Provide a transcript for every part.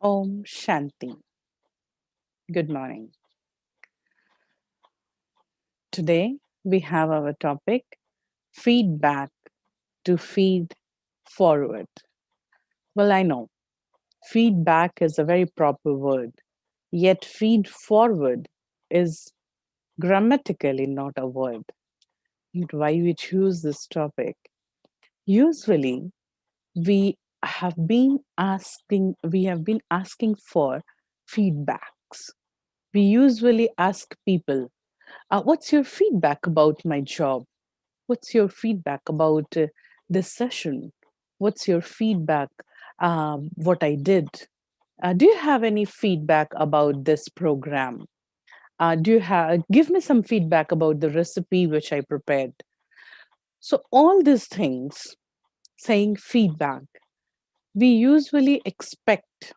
Om Shanti. Good morning. Today we have our topic feedback to feed forward. Well, I know feedback is a very proper word, yet feed forward is grammatically not a word. And why we choose this topic? Usually we have been asking for feedbacks. We usually ask people, what's your feedback about my job? What's your feedback about this session? What's your feedback what I did? Do you have any feedback about this program? Do you have give me some feedback about the recipe which I prepared? So all these things, saying feedback, we usually expect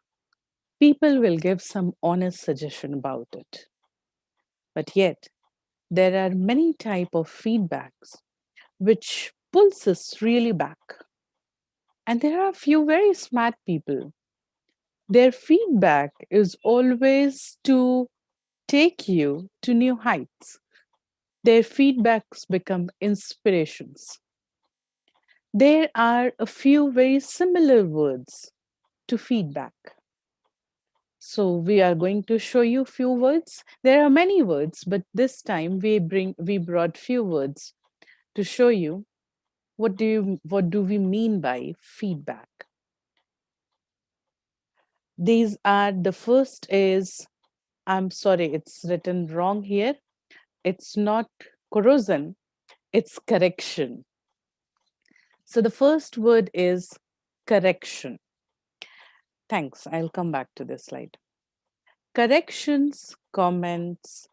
people will give some honest suggestion about it. But yet, there are many type of feedbacks which pulls us really back. And there are a few very smart people. Their feedback is always to take you to new heights. Their feedbacks become inspirations. There are a few very similar words to feedback. So we are going to show you few words. There are many words, but this time we brought few words to show you what do we mean by feedback. These are the first is, I'm sorry, it's written wrong here. It's not corrosion, it's correction. So the first word is correction. Thanks, I'll come back to this slide. Corrections, comments,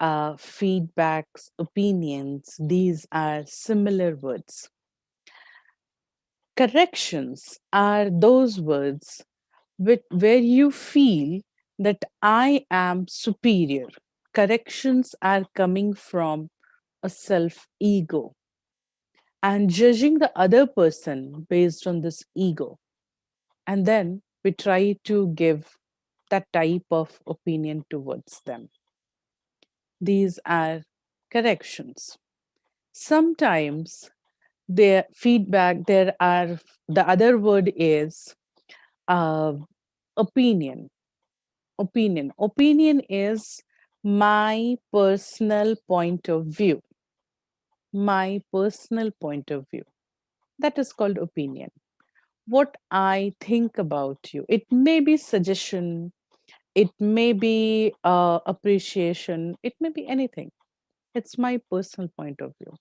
feedbacks, opinions, these are similar words. Corrections are those words where you feel that I am superior. Corrections are coming from a self ego and judging the other person based on this ego. And then we try to give that type of opinion towards them. These are corrections. Sometimes their feedback, the other word is uh, opinion. Opinion is my personal point of view. My personal point of view. That is called opinion. What I think about you. It may be suggestion, it may be appreciation, it may be anything. It's my personal point of view.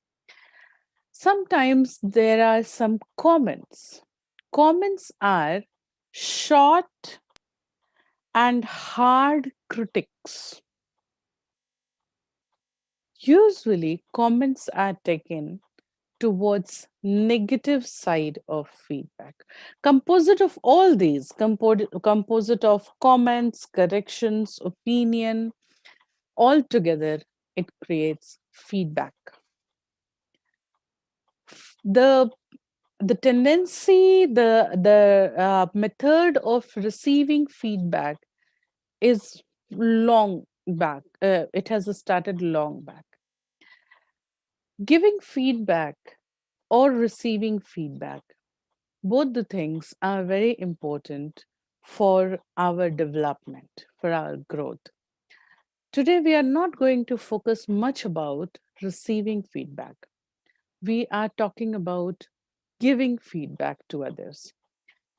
Sometimes there are some comments. Comments are short and hard critics. Usually, comments are taken towards negative side of feedback. Composite of all these, composite of comments, corrections, opinion, all together, it creates feedback. The tendency, the method of receiving feedback is long back. It has started long back. Giving feedback or receiving feedback, both the things are very important for our development, for our growth. Today, we are not going to focus much about receiving feedback. We are talking about giving feedback to others.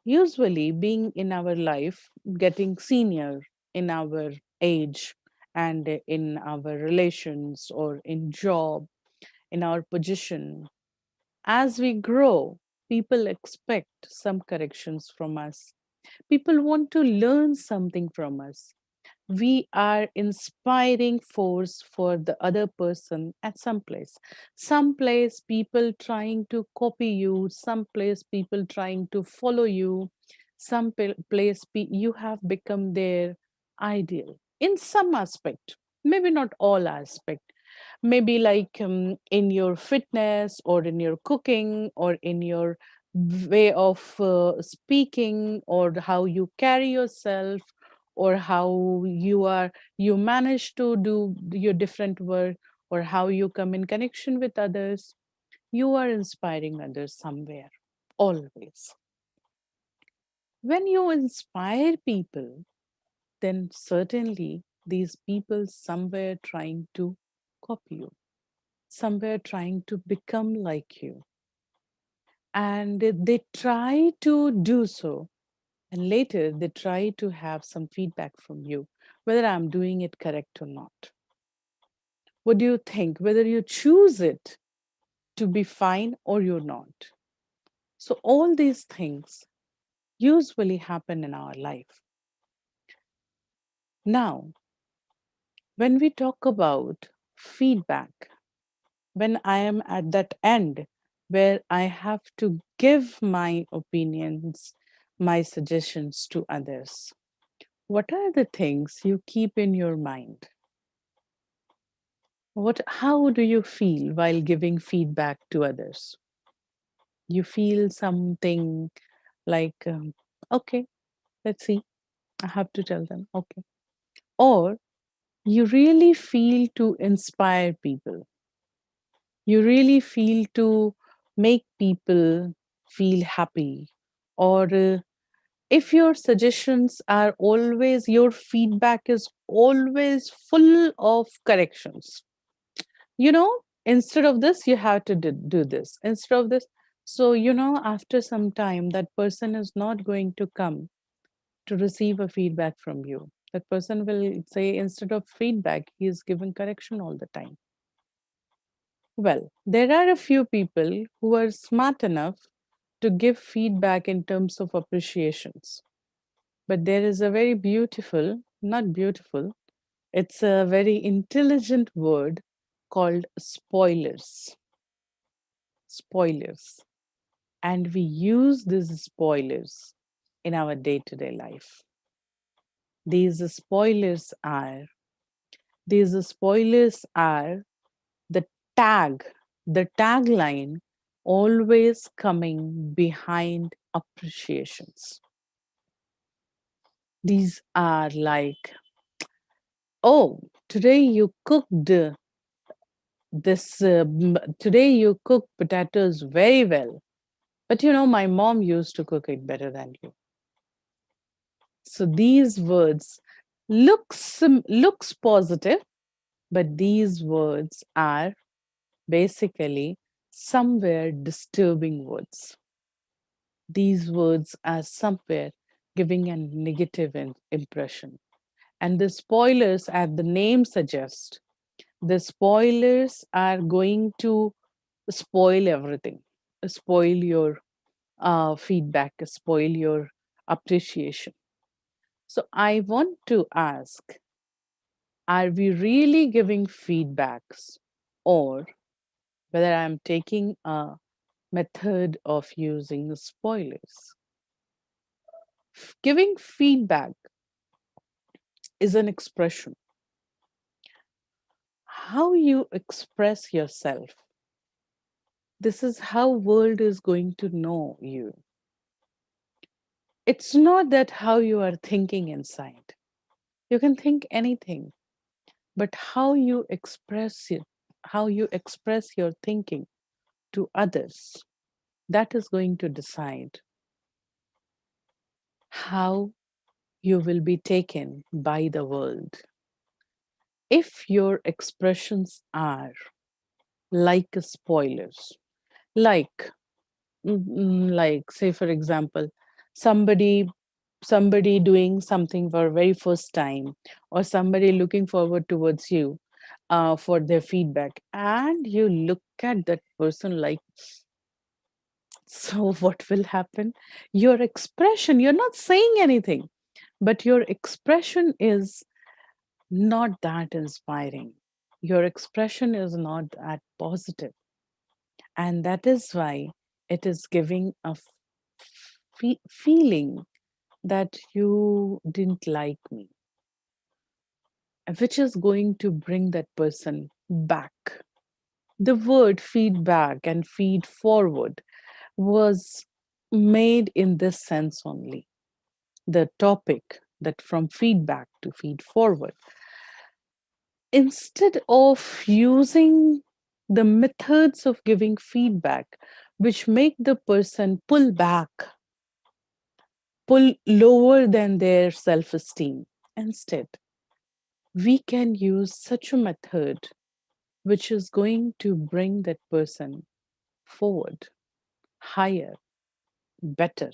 Usually, being in our life, getting senior in our age and in our relations or in job, in our position, as we grow, people expect some corrections from us. People want to learn something from us. We are inspiring force for the other person at some place. Some place people trying to copy you, some place people trying to follow you, some place you have become their ideal in some aspect, maybe not all aspect. Maybe like in your fitness or in your cooking or in your way of speaking, or how you carry yourself, or how you manage to do your different work, or how you come in connection with others, you are inspiring others somewhere, always. When you inspire people, then certainly these people somewhere trying to copy you, somewhere trying to become like you. And they try to do so. And later they try to have some feedback from you, whether I'm doing it correct or not. What do you think? Whether you choose it to be fine or you're not. So all these things usually happen in our life. Now, when we talk about feedback, when I am at that end where I have to give my opinions, my suggestions to others, what are the things you keep in your mind? How do you feel while giving feedback to others? You feel something like, okay, let's see, I have to tell them, okay. Or you really feel to inspire people. You really feel to make people feel happy. Or if your suggestions are always, your feedback is always full of corrections. Instead of this, you have to do this. Instead of this. So, after some time, that person is not going to come to receive a feedback from you. That person will say, instead of feedback, he is giving correction all the time. Well, there are a few people who are smart enough to give feedback in terms of appreciations. But there is a very beautiful, not beautiful, it's a very intelligent word called spoilers. Spoilers. And we use these spoilers in our day to day life. These spoilers are, these spoilers are the tag, the tagline always coming behind appreciations. These are like, oh, today you cooked today you cooked potatoes very well. But my mom used to cook it better than you. So these words looks positive, but these words are basically somewhere disturbing words. These words are somewhere giving a negative impression. And the spoilers, as the name suggests, the spoilers are going to spoil everything, spoil your feedback, spoil your appreciation. So I want to ask, are we really giving feedbacks, or whether I'm taking a method of using spoilers? Giving feedback is an expression. How you express yourself, this is how world is going to know you. It's not that how you are thinking inside. You can think anything, but how you express it, how you express your thinking to others, that is going to decide how you will be taken by the world. If your expressions are like spoilers, like like, say for example, somebody somebody doing something for very first time, or somebody looking forward towards you for their feedback, and you look at that person like, so what will happen? Your expression, you're not saying anything, but your expression is not that inspiring. Your expression is not that positive. And that is why it is giving a feeling that you didn't like me, which is going to bring that person back. The word feedback and feed forward was made in this sense only. The topic that from feedback to feed forward. Instead of using the methods of giving feedback, which make the person pull back, pull lower than their self esteem, instead, we can use such a method which is going to bring that person forward, higher, better.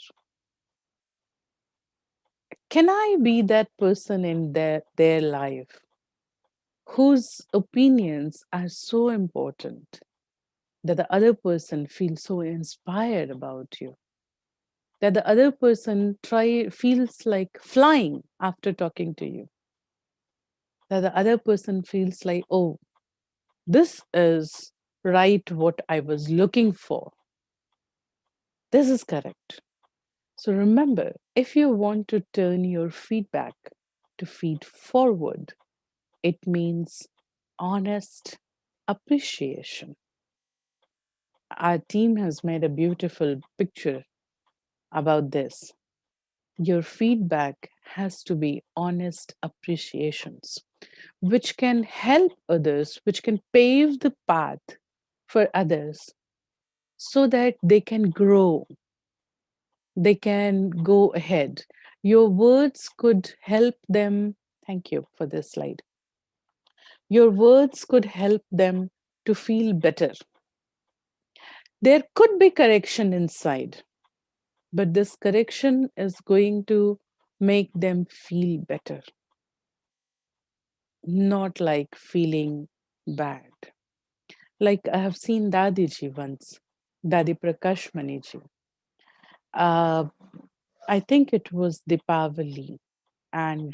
Can I be that person in their life whose opinions are so important that the other person feels so inspired about you, that the other person feels like flying after talking to you, that the other person feels like, oh, this is right what I was looking for. This is correct. So remember, if you want to turn your feedback to feed forward, it means honest appreciation. Our team has made a beautiful picture about this. Your feedback has to be honest appreciations, which can help others, which can pave the path for others so that they can grow, they can go ahead. Your words could help them. Thank you for this slide. Your words could help them to feel better. There could be correction inside, but this correction is going to make them feel better, not like feeling bad. Like I have seen Dadiji once, Dadi Prakash Maniji. Uh, I think it was Deepavali, and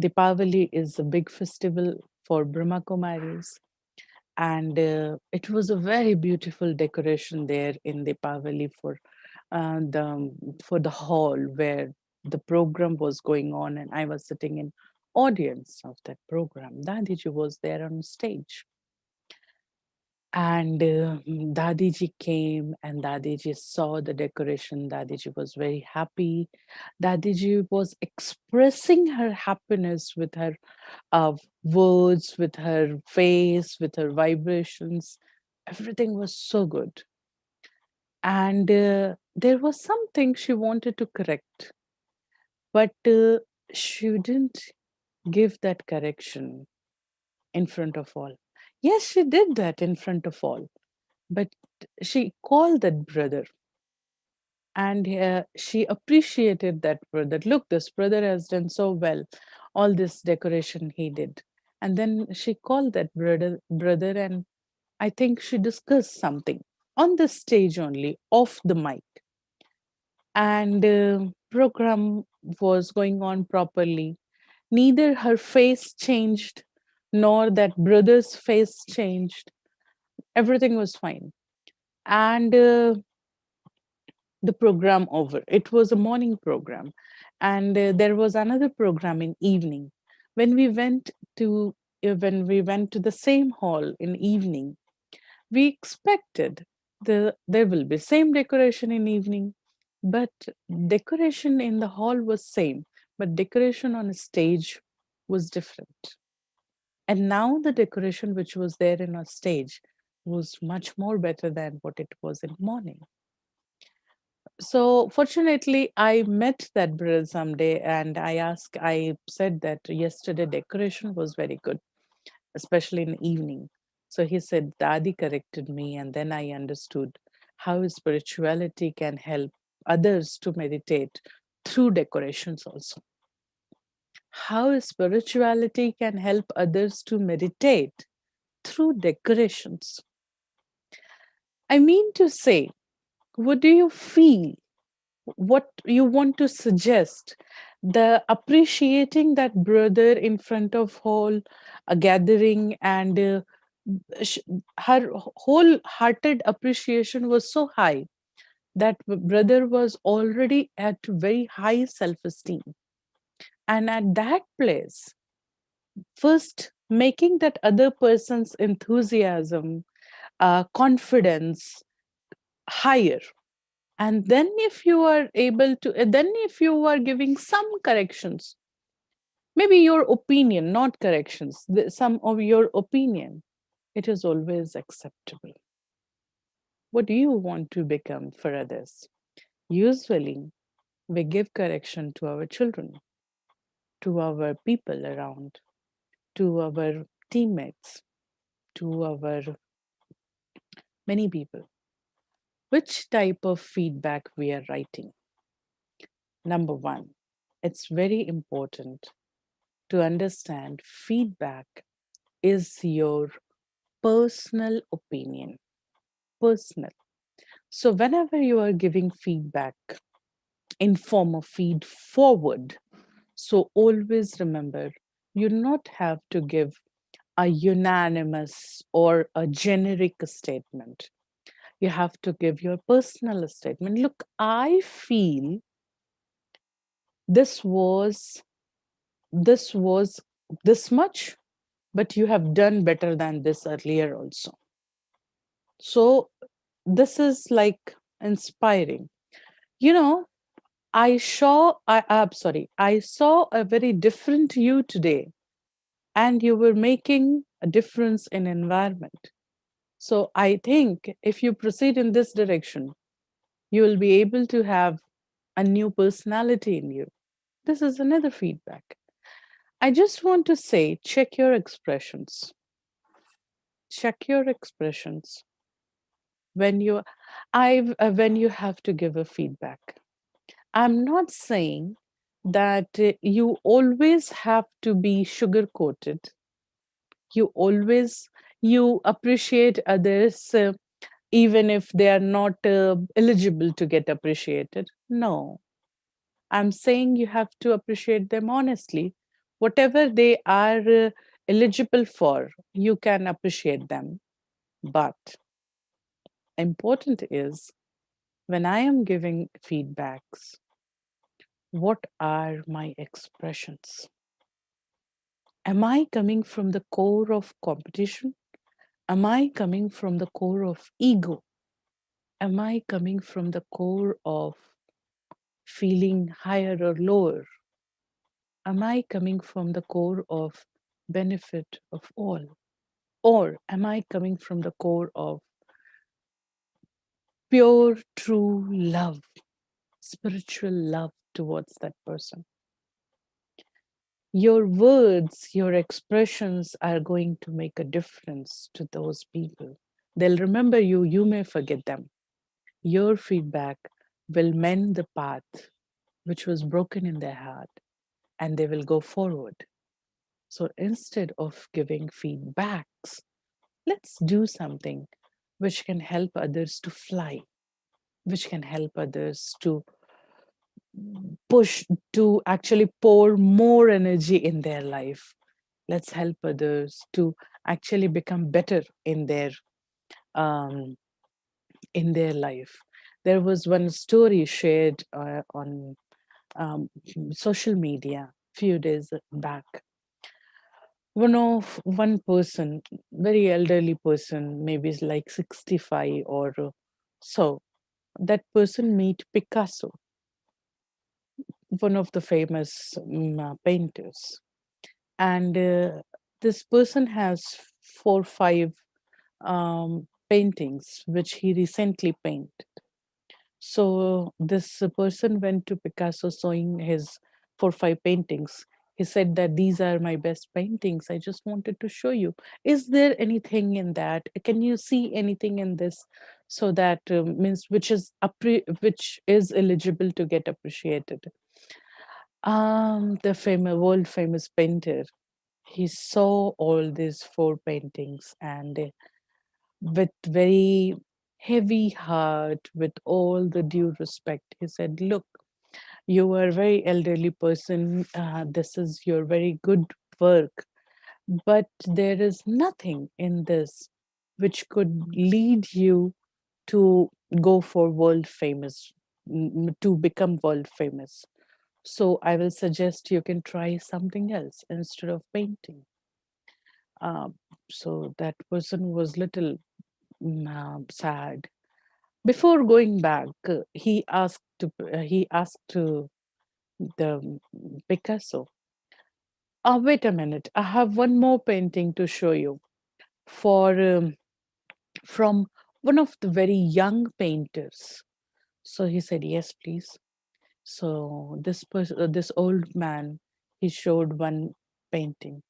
Deepavali is a big festival for brahmakumaris, and it was a very beautiful decoration there in Deepavali for the hall where the program was going on, and I was sitting in audience of that program. Dadiji was there on stage, and Dadiji came, and Dadiji saw the decoration. Dadiji was very happy. Dadiji was expressing her happiness with her words, with her face, with her vibrations. Everything was so good. And there was something she wanted to correct, but she didn't give that correction in front of all. Yes, she did that in front of all, but she called that brother, and she appreciated that brother. Look, this brother has done so well, all this decoration he did. And then she called that brother, and I think she discussed something on the stage only, off the mic. And program was going on properly. Neither her face changed, nor that brother's face changed. Everything was fine. And the program over. It was a morning program, and there was another program in evening. When we went to when we went to the same hall in evening, we expected there will be same decoration in evening, but decoration in the hall was same, but decoration on a stage was different. And now the decoration which was there in our stage was much more better than what it was in morning. So fortunately, I met that brother someday, and I said that yesterday decoration was very good, especially in the evening. So he said, Dadi corrected me, and then I understood how spirituality can help others to meditate through decorations also. How spirituality can help others to meditate through decorations. I mean to say, what do you feel? What you want to suggest? The appreciating that brother in front of whole a gathering, and sh- her wholehearted appreciation was so high that brother was already at very high self-esteem, and at that place, first making that other person's enthusiasm, confidence higher, And then if you are able to, then if you are giving some corrections, maybe your opinion, not corrections, some of your opinion, it is always acceptable. What do you want to become for others? Usually, we give correction to our children, to our people around, to our teammates, to our many people. Which type of feedback we are writing? Number one, it's very important to understand feedback is your personal opinion. Personal. So whenever you are giving feedback in form of feed forward, so always remember you not have to give a unanimous or a generic statement. You have to give your personal statement. Look, I feel this was this was this much, but you have done better than this earlier also. So this is like inspiring. You know, I saw a very different you today, and you were making a difference in environment. So I think if you proceed in this direction, you will be able to have a new personality in you. This is another feedback. I just want to say, check your expressions. Check your expressions when when you have to give a feedback. I'm not saying that you always have to be sugar coated. You appreciate others even if they are not eligible to get appreciated. No, I'm saying you have to appreciate them honestly. Whatever they are eligible for, you can appreciate them. But important is when I am giving feedbacks, what are my expressions? Am I coming from the core of competition? Am I coming from the core of ego? Am I coming from the core of feeling higher or lower? Am I coming from the core of benefit of all? Or am I coming from the core of pure, true love, spiritual love towards that person? Your words, your expressions are going to make a difference to those people. They'll remember you, you may forget them. Your feedback will mend the path which was broken in their heart, and they will go forward. So instead of giving feedbacks, let's do something which can help others to fly, which can help others to push, to actually pour more energy in their life. Let's help others to actually become better um, in their life. There was one story shared on social media few days back. One person, very elderly person, maybe it's like 65 or so, that person meet Picasso, one of the famous painters. And this person has 4 5 paintings which he recently painted. So this person went to Picasso showing his 4 5 paintings. He said that these are my best paintings. I just wanted to show you. Is there anything in that? Can you see anything in this? So that means which is eligible to get appreciated. The famous world famous painter. He saw all these 4 paintings, and with very heavy heart, with all the due respect, he said, look, you are a very elderly person. This is your very good work, but there is nothing in this which could lead you to go for world famous, to become world famous. So I will suggest you can try something else instead of painting. Uh, so that person was little sad, Before going back, he asked to the Picasso, wait a minute, I have one more painting to show you for from one of the very young painters. So he said, yes, please. So this old man, he showed one painting,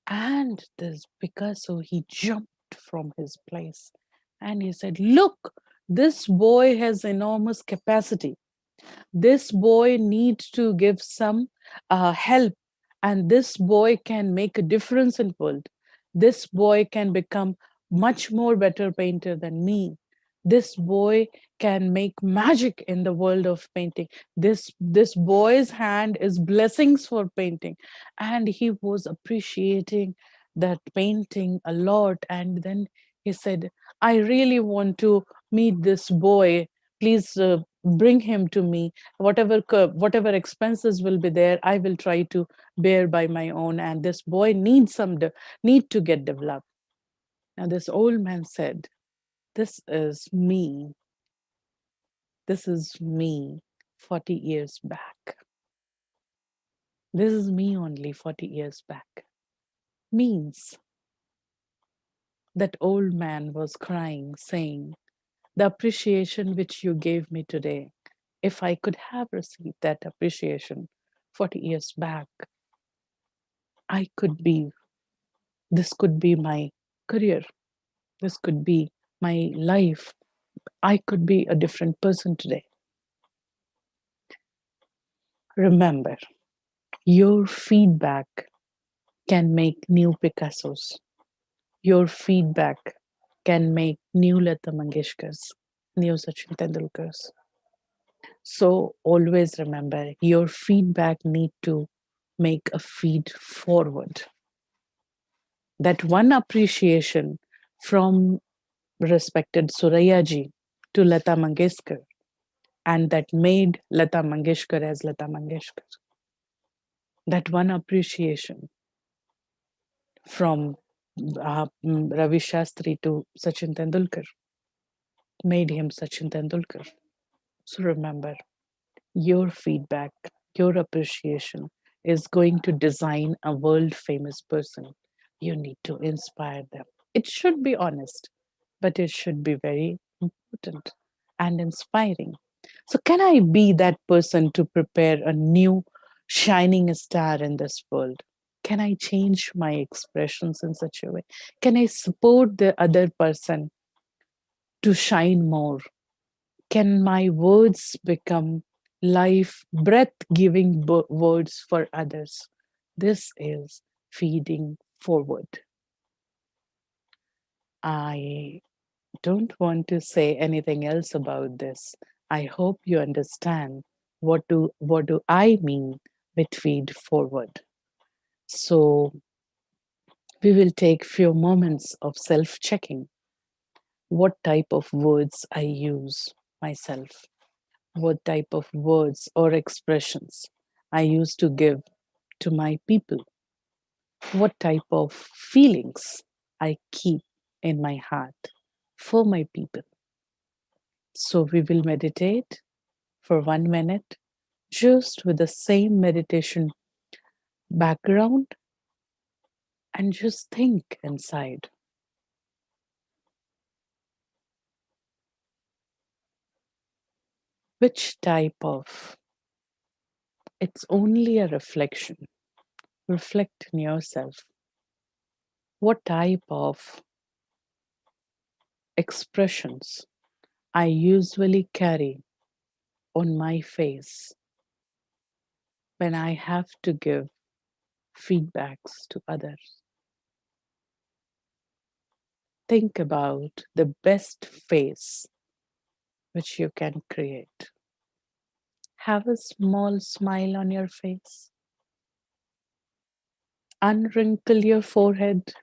and this Picasso, he jumped from his place, and he said, look, this boy has enormous capacity. This boy needs to give some help, and this boy can make a difference in the world. This boy can become much more better painter than me. This boy can make magic in the world of painting. This boy's hand is blessings for painting. And he was appreciating that painting a lot. And then he said, I really want to meet this boy. Please bring him to me. Whatever expenses will be there, I will try to bear by my own, and this boy need to get developed. Now this old man said, this is me, this is me 40 years back. This is me only 40 years back. Means that old man was crying, saying, the appreciation which you gave me today, if I could have received that appreciation 40 years back, I could be, this could be my career, this could be my life. I could be a different person today. Remember, your feedback can make new Picassos. Your feedback can make new Lata Mangeshkars, new Sachin Tendulkars. So always remember, your feedback need to make a feed forward. That one appreciation from respected Suraya ji to Lata Mangeshkar, and that made Lata Mangeshkar as Lata Mangeshkar. That one appreciation from Ravi Shastri to Sachin Tendulkar made him Sachin Tendulkar. So remember, your feedback, your appreciation is going to design a world famous person. You need to inspire them. It should be honest, but it should be very important and inspiring. So, can I be that person to prepare a new shining star in this world? Can I change my expressions in such a way? Can I support the other person to shine more? Can my words become life, breath giving words for others? This is feeding forward. I don't want to say anything else about this. I hope you understand what do I mean with feed forward. So we will take few moments of self-checking. What type of words I use myself? What type of words or expressions I used to give to my people? What type of feelings I keep in my heart for my people? So we will meditate for 1 minute just with the same meditation background and just think inside. Which type of, it's only a reflection. Reflect in yourself. What type of expressions I usually carry on my face when I have to give feedbacks to others. Think about the best face which you can create. Have a small smile on your face. Unwrinkle your forehead.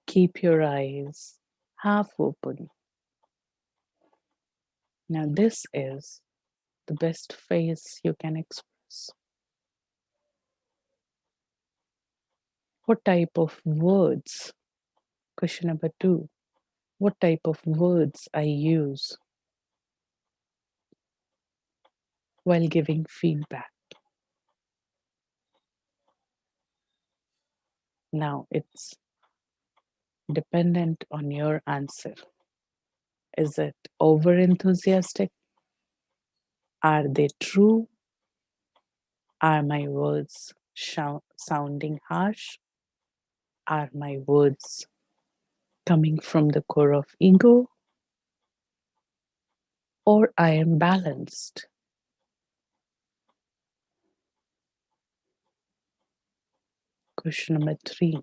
Keep your eyes half open. Now, this is the best face you can express. What type of words? Question number 2. what type of words I use while giving feedback. Now it's dependent on your answer. Is it over enthusiastic? Are they true? Are my words sounding harsh? Are my words coming from the core of ego? Or I am balanced? Question number 3.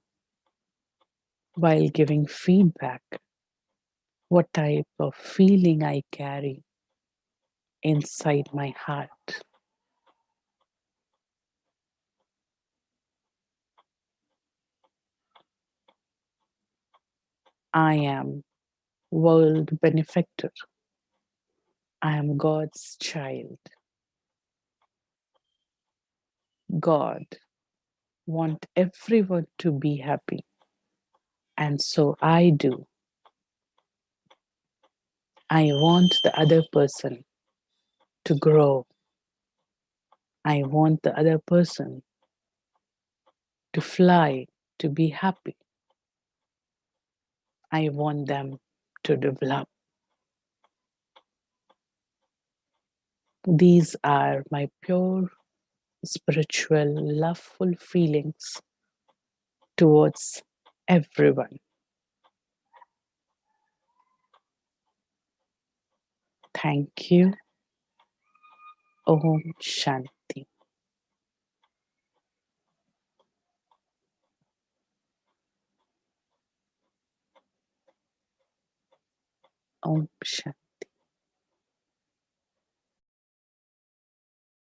While giving feedback, what type of feeling I carry inside my heart? I am world benefactor. I am God's child. God want everyone to be happy, and so I do. I want the other person to grow. I want the other person to fly, to be happy. I want them to develop. These are my pure spiritual, loveful feelings towards everyone. Thank you. Om Shanti. Om Shanti.